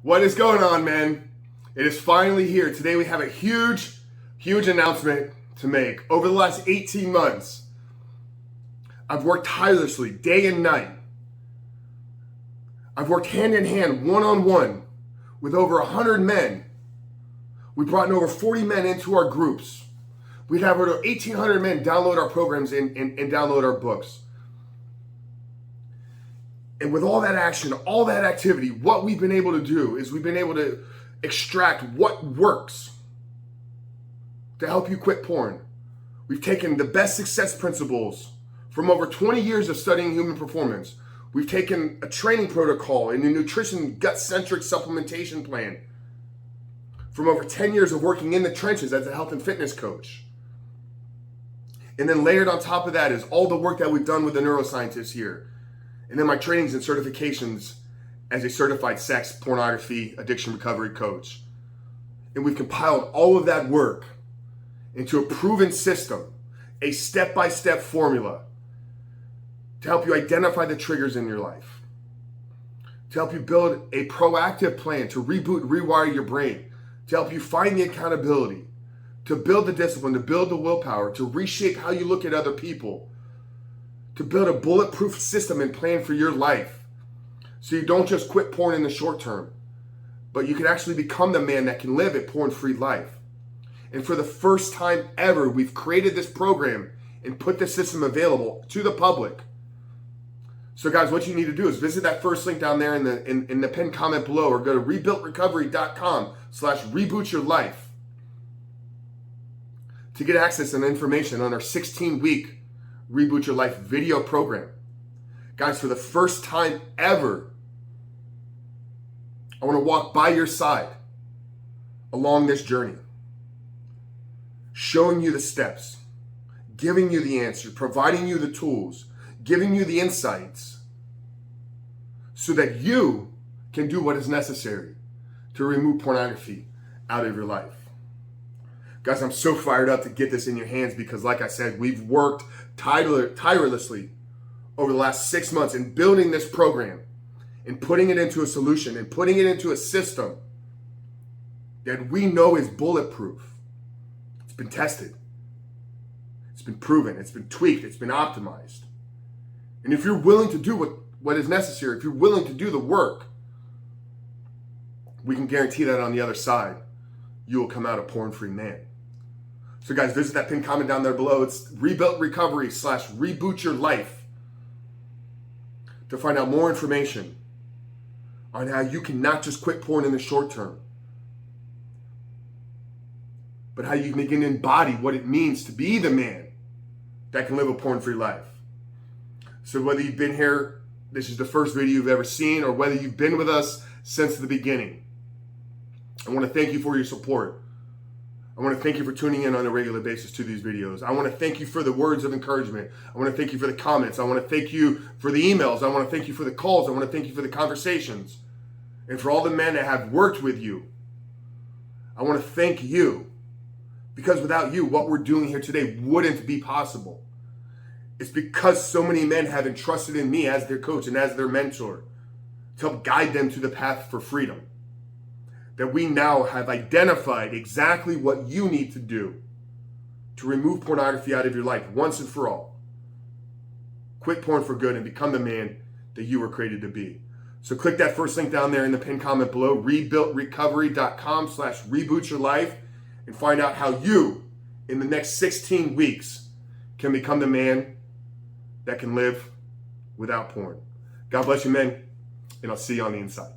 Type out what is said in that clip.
What is going on, man? It is finally here. Today we have a huge announcement to make. Over the last 18 months, I've worked tirelessly, day and night. I've worked hand in hand, one-on-one, with over 100 men. We brought in over 40 men into our groups. We'd have over 1,800 men download our programs and download our books. And with all that action, all that activity, what we've been able to do is we've been able to extract what works to help you quit porn. We've taken the best success principles from over 20 years of studying human performance. We've taken a training protocol and a nutrition gut-centric supplementation plan from over 10 years of working in the trenches as a health and fitness coach. And then layered on top of that is all the work that we've done with the neuroscientists here. And then my trainings and certifications as a certified sex, pornography, addiction recovery coach. And we've compiled all of that work into a proven system, a step-by-step formula to help you identify the triggers in your life, to help you build a proactive plan to reboot, rewire your brain, to help you find the accountability, to build the discipline, to build the willpower, to reshape how you look at other people, to build a bulletproof system and plan for your life so you don't just quit porn in the short term, but you can actually become the man that can live a porn-free life. And for the first time ever, we've created this program and put the system available to the public. So guys, what you need to do is visit that first link down there in the pinned comment below, or go to rebuiltrecovery.com/rebootyourlife to get access and information on our 16-week Reboot Your Life video program. Guys, for the first time ever, I want to walk by your side along this journey, showing you the steps, giving you the answers, providing you the tools, giving you the insights so that you can do what is necessary to remove pornography out of your life. Guys, I'm so fired up to get this in your hands because, like I said, we've worked tirelessly over the last 6 months in building this program and putting it into a solution and putting it into a system that we know is bulletproof. It's been tested. It's been proven. It's been tweaked. It's been optimized. And if you're willing to do what is necessary, if you're willing to do the work, we can guarantee that on the other side, you will come out a porn-free man. So guys, visit that pinned comment down there below. It's rebuiltrecovery/rebootyourlife to find out more information on how you can not just quit porn in the short term, but how you can embody what it means to be the man that can live a porn-free life. So whether you've been here, this is the first video you've ever seen, or whether you've been with us since the beginning, I want to thank you for your support. I want to thank you for tuning in on a regular basis to these videos. I want to thank you for the words of encouragement. I want to thank you for the comments. I want to thank you for the emails. I want to thank you for the calls. I want to thank you for the conversations. And for all the men that have worked with you, I want to thank you. Because without you, what we're doing here today wouldn't be possible. It's because so many men have entrusted in me as their coach and as their mentor to help guide them to the path for freedom, that we now have identified exactly what you need to do to remove pornography out of your life once and for all. Quit porn for good and become the man that you were created to be. So click that first link down there in the pinned comment below, rebuiltrecovery.com/rebootyourlife, and find out how you, in the next 16 weeks, can become the man that can live without porn. God bless you, men, and I'll see you on the inside.